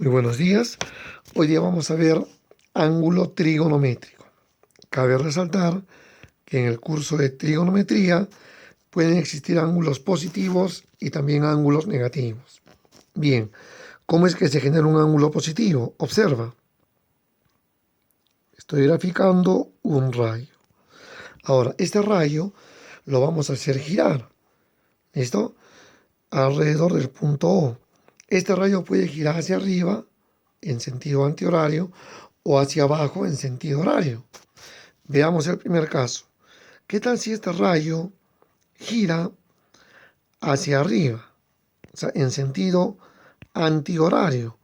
Muy buenos días. Hoy día vamos a ver ángulo trigonométrico. Cabe resaltar que en el curso de trigonometría pueden existir ángulos positivos y también ángulos negativos. Bien, ¿cómo es que se genera un ángulo positivo? Observa. Estoy graficando un rayo. Ahora, este rayo lo vamos a hacer girar. ¿Listo? Alrededor del punto O. Este rayo puede girar hacia arriba en sentido antihorario o hacia abajo en sentido horario. Veamos el primer caso. ¿Qué tal si este rayo gira hacia arriba? O sea, en sentido antihorario.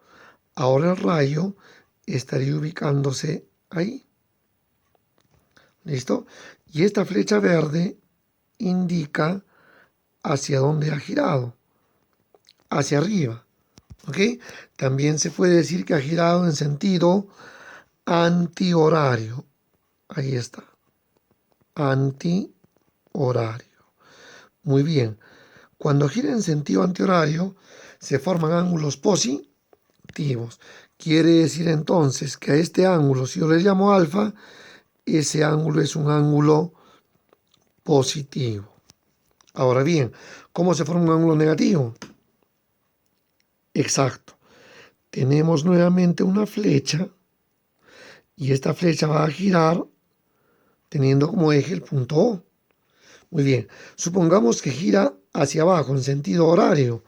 Ahora el rayo estaría ubicándose ahí. ¿Listo? Y esta flecha verde indica hacia dónde ha girado. Hacia arriba. ¿Ok? También se puede decir que ha girado en sentido antihorario. Ahí está. Antihorario. Muy bien. Cuando gira en sentido antihorario, se forman ángulos positivos. Quiere decir entonces que a este ángulo, si yo le llamo alfa, ese ángulo es un ángulo positivo. Ahora bien, ¿cómo se forma un ángulo negativo? Exacto. Tenemos nuevamente una flecha y esta flecha va a girar teniendo como eje el punto O. Muy bien, supongamos que gira hacia abajo en sentido horario.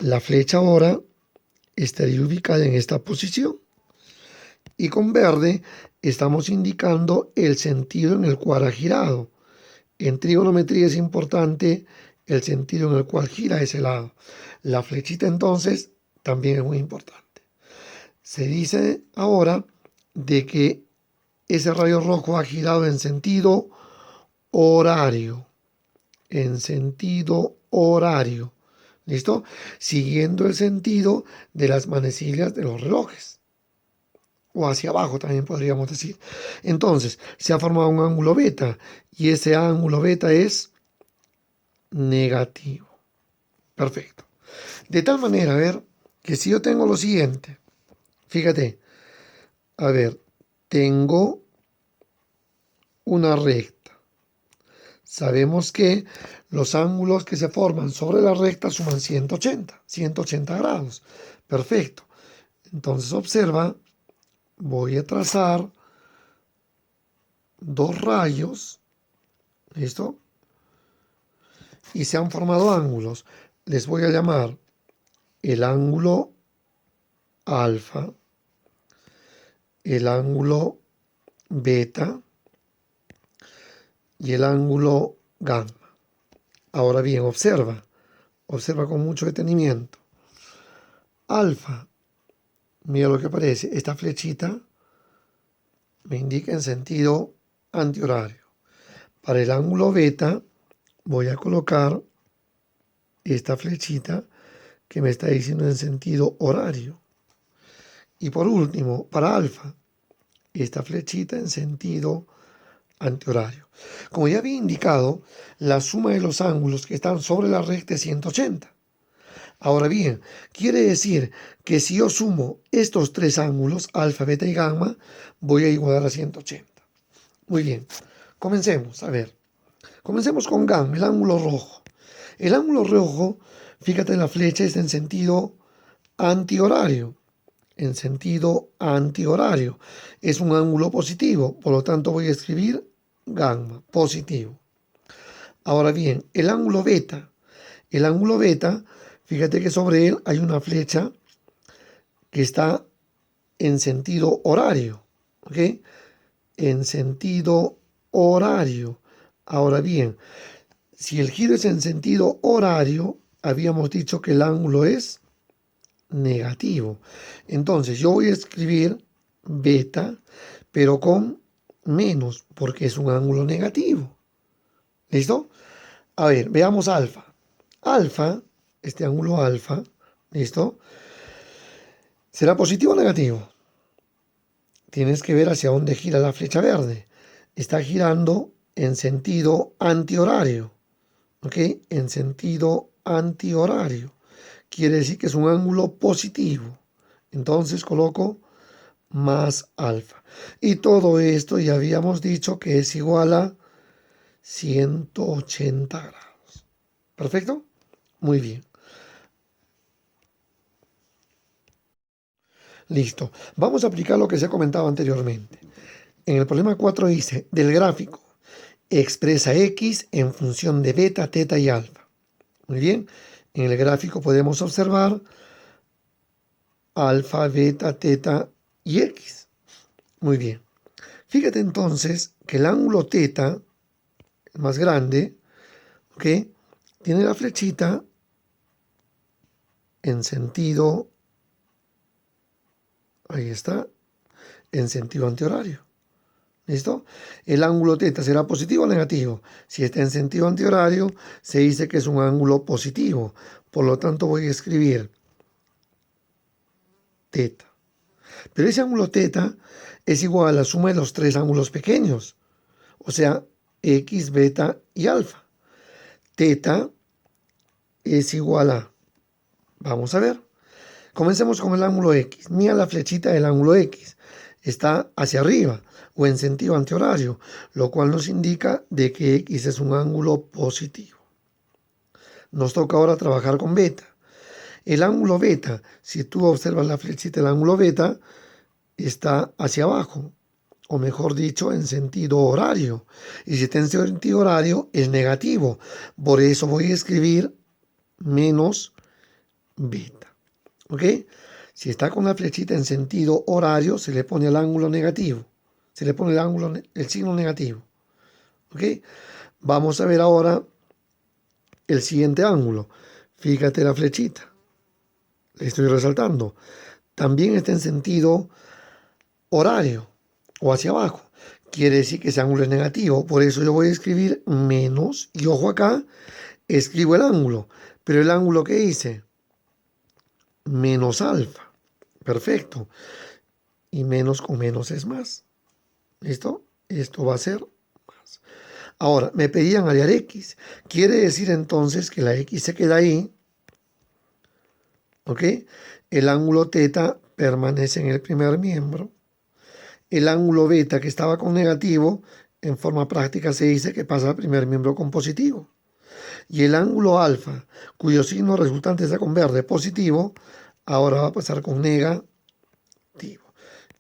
La flecha ahora estaría ubicada en esta posición. Y con verde estamos indicando el sentido en el cual ha girado. En trigonometría es importante el sentido en el cual gira ese lado. La flechita entonces también es muy importante. Se dice ahora de que ese rayo rojo ha girado en sentido horario. En sentido horario. ¿Listo? Siguiendo el sentido de las manecillas de los relojes. O hacia abajo también podríamos decir. Entonces, se ha formado un ángulo beta. Y ese ángulo beta es negativo. Perfecto. De tal manera, a ver, que si yo tengo lo siguiente. Fíjate. A ver, tengo una recta. Sabemos que los ángulos que se forman sobre la recta suman 180 grados. Perfecto. Entonces observa, voy a trazar dos rayos, ¿listo? Y se han formado ángulos. Les voy a llamar el ángulo alfa, el ángulo beta y el ángulo gamma. Ahora bien, observa con mucho detenimiento. Alfa, mira lo que aparece, esta flechita me indica en sentido antihorario. Para el ángulo beta voy a colocar esta flechita que me está diciendo en sentido horario. Y por último, para alfa, esta flechita en sentido antihorario. Como ya había indicado, la suma de los ángulos que están sobre la recta es 180. Ahora bien, quiere decir que si yo sumo estos tres ángulos, alfa, beta y gamma, voy a igualar a 180. Muy bien, comencemos. A ver, comencemos con gamma, el ángulo rojo. El ángulo rojo, fíjate, la flecha está en sentido antihorario. En sentido antihorario. Es un ángulo positivo, por lo tanto voy a escribir gamma, positivo. Ahora bien, el ángulo beta. El ángulo beta, fíjate que sobre él hay una flecha que está en sentido horario. ¿Ok? En sentido horario. Ahora bien, si el giro es en sentido horario, habíamos dicho que el ángulo es negativo. Entonces yo voy a escribir beta, pero con menos, porque es un ángulo negativo. ¿Listo? A ver, veamos alfa. Alfa, este ángulo alfa, ¿listo? ¿Será positivo o negativo? Tienes que ver hacia dónde gira la flecha verde. Está girando en sentido antihorario. ¿Ok? En sentido antihorario. Quiere decir que es un ángulo positivo. Entonces coloco más alfa. Y todo esto ya habíamos dicho que es igual a 180 grados. ¿Perfecto? Muy bien. Listo. Vamos a aplicar lo que se ha comentado anteriormente. En el problema 4 dice, del gráfico, expresa x en función de beta, teta y alfa. Muy bien. En el gráfico podemos observar alfa, beta, teta y x. Muy bien. Fíjate entonces que el ángulo teta, el más grande, ¿ok?, tiene la flechita en sentido, ahí está, en sentido antihorario. ¿Listo? El ángulo teta será positivo o negativo. Si está en sentido antihorario, se dice que es un ángulo positivo. Por lo tanto, voy a escribir teta. Pero ese ángulo teta es igual a la suma de los tres ángulos pequeños. O sea, x, beta y alfa. Teta es igual a, vamos a ver, comencemos con el ángulo X. Mira la flechita del ángulo X. Está hacia arriba o en sentido antihorario, lo cual nos indica de que X es un ángulo positivo. Nos toca ahora trabajar con beta. El ángulo beta, si tú observas la flechita del ángulo beta, está hacia abajo, o mejor dicho, en sentido horario. Y si está en sentido horario, es negativo. Por eso voy a escribir menos beta. ¿Ok? Si está con la flechita en sentido horario, se le pone el ángulo negativo. Se le pone el signo negativo. ¿Ok? Vamos a ver ahora el siguiente ángulo. Fíjate la flechita. Le estoy resaltando. También está en sentido horario o hacia abajo. Quiere decir que ese ángulo es negativo. Por eso yo voy a escribir menos. Y ojo acá, escribo el ángulo. Pero el ángulo que hice, menos alfa. Perfecto. Y menos con menos es más. ¿Listo? Esto va a ser más. Ahora, me pedían hallar x. Quiere decir entonces que la x se queda ahí. ¿Ok? El ángulo teta permanece en el primer miembro. El ángulo beta, que estaba con negativo, en forma práctica se dice que pasa al primer miembro con positivo. Y el ángulo alfa, cuyo signo resultante está con verde positivo, ahora va a pasar con negativo.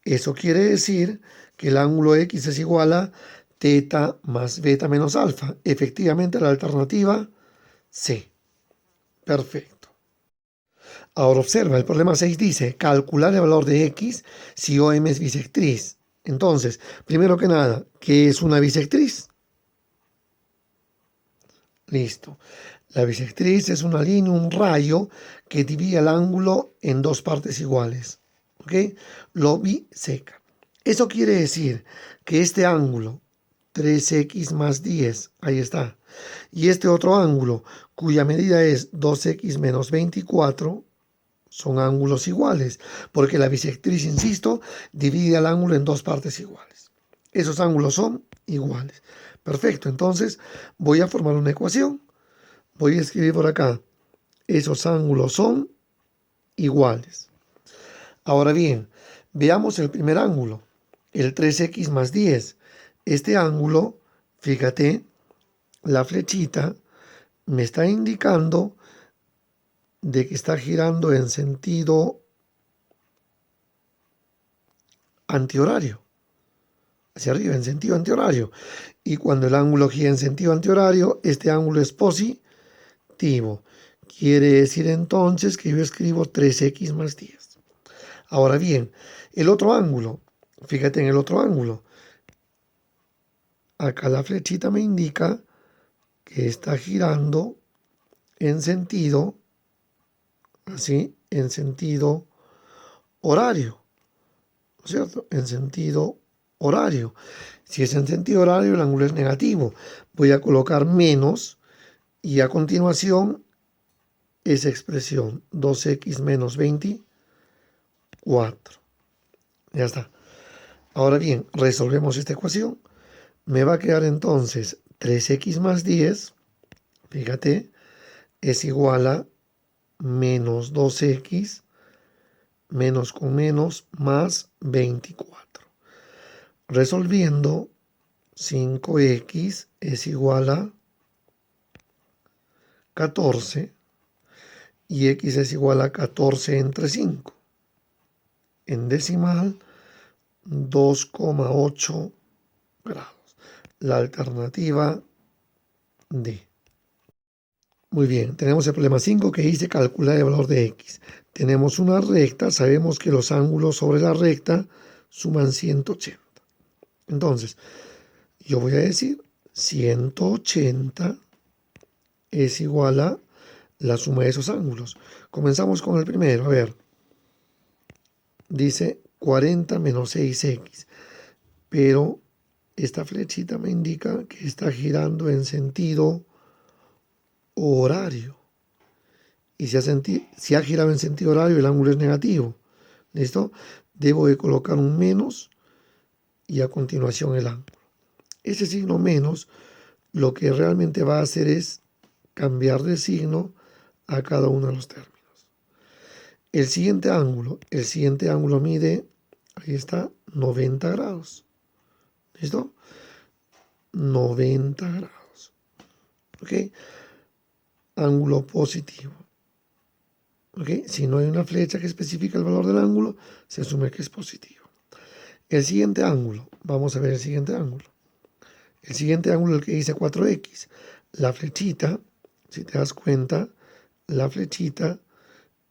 Eso quiere decir que el ángulo X es igual a teta más beta menos alfa. Efectivamente, la alternativa C. Perfecto. Ahora observa, el problema 6 dice calcular el valor de X si OM es bisectriz. Entonces, primero que nada, ¿qué es una bisectriz? Listo. La bisectriz es una línea, un rayo que divide el ángulo en dos partes iguales. ¿Ok? Lo biseca. Eso quiere decir que este ángulo, 3x más 10, ahí está, y este otro ángulo, cuya medida es 2x menos 24, son ángulos iguales, porque la bisectriz, insisto, divide el ángulo en dos partes iguales. Esos ángulos son iguales. Perfecto, entonces voy a formar una ecuación. Voy a escribir por acá, esos ángulos son iguales. Ahora bien, veamos el primer ángulo, el 3x más 10. Este ángulo, fíjate, la flechita me está indicando de que está girando en sentido antihorario, hacia arriba, en sentido antihorario. Y cuando el ángulo gira en sentido antihorario, este ángulo es positivo. Quiere decir entonces que yo escribo 3x más 10. Ahora bien, el otro ángulo, fíjate en el otro ángulo. Acá la flechita me indica que está girando en sentido, así, en sentido horario, ¿no es cierto? En sentido horario. Si es en sentido horario, el ángulo es negativo. Voy a colocar menos y a continuación esa expresión, 2x menos 24. Ya está. Ahora bien, resolvemos esta ecuación. Me va a quedar entonces 3x más 10, fíjate, es igual a menos 2x menos con menos más 24. Resolviendo, 5x es igual a 14 y x es igual a 14 entre 5. En decimal, 2,8 grados. La alternativa D. Muy bien, tenemos el problema 5 que dice calcular el valor de x. Tenemos una recta, sabemos que los ángulos sobre la recta suman 180. Entonces, yo voy a decir 180 es igual a la suma de esos ángulos. Comenzamos con el primero, a ver. Dice 40 menos 6x, pero esta flechita me indica que está girando en sentido horario. Y si ha girado en sentido horario, el ángulo es negativo. ¿Listo? Debo de colocar un menos y a continuación el ángulo. Ese signo menos lo que realmente va a hacer es cambiar de signo a cada uno de los términos. El siguiente ángulo mide, ahí está, 90 grados. ¿Listo? 90 grados. ¿Ok? Ángulo positivo. ¿Ok? Si no hay una flecha que especifica el valor del ángulo, se asume que es positivo. El siguiente ángulo, vamos a ver el siguiente ángulo. El siguiente ángulo es el que dice 4x. La flechita, si te das cuenta, la flechita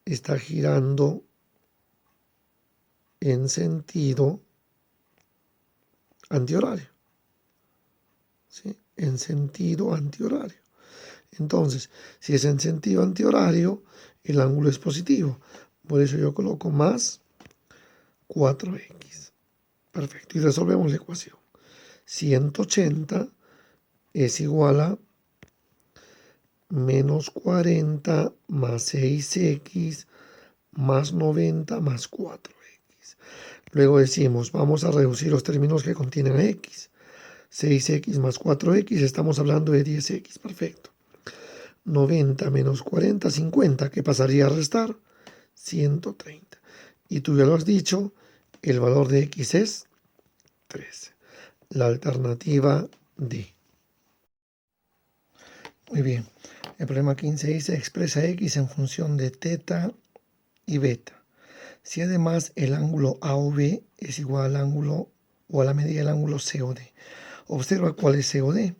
está girando en sentido antihorario. ¿Sí? En sentido antihorario. Entonces, si es en sentido antihorario, el ángulo es positivo. Por eso yo coloco más 4x. Perfecto. Y resolvemos la ecuación. 180 es igual a menos 40 más 6x más 90 más 4x. Luego decimos, vamos a reducir los términos que contienen x. 6x más 4x, estamos hablando de 10x. Perfecto. 90 menos 40, 50. ¿Qué pasaría a restar? 130. Y tú ya lo has dicho, el valor de x es 13. La alternativa D. Muy bien. El problema 15 dice expresa x en función de teta y beta. Si además el ángulo AOB es igual al ángulo o a la medida del ángulo COD. Observa cuál es COD.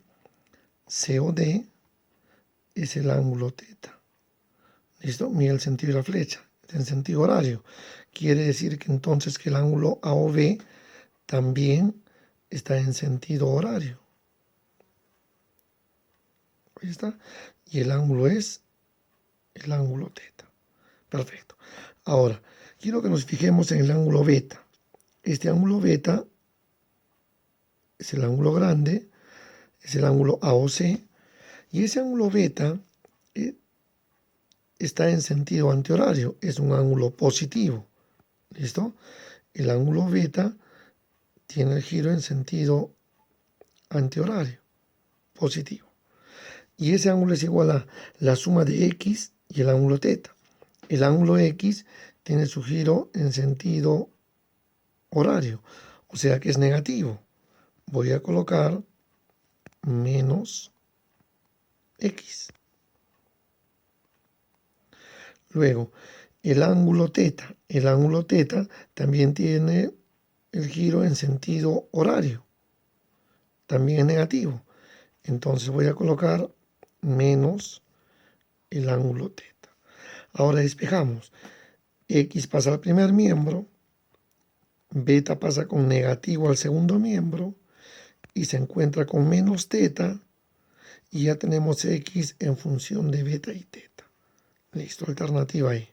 COD es el ángulo teta. ¿Listo? Mira el sentido de la flecha. En sentido horario. Quiere decir que entonces que el ángulo AOB también está en sentido horario. Ahí está. Y el ángulo es el ángulo teta. Perfecto. Ahora, quiero que nos fijemos en el ángulo beta. Este ángulo beta es el ángulo grande, es el ángulo AOC, y ese ángulo beta está en sentido antihorario, es un ángulo positivo. ¿Listo? El ángulo beta tiene el giro en sentido antihorario, positivo. Y ese ángulo es igual a la suma de x y el ángulo teta. El ángulo x tiene su giro en sentido horario, o sea que es negativo. Voy a colocar menos x. Luego, el ángulo teta también tiene el giro en sentido horario. También es negativo. Entonces voy a colocar menos el ángulo teta. Ahora despejamos. X pasa al primer miembro, beta pasa con negativo al segundo miembro y se encuentra con menos teta y ya tenemos x en función de beta y teta. Listo, alternativa ahí.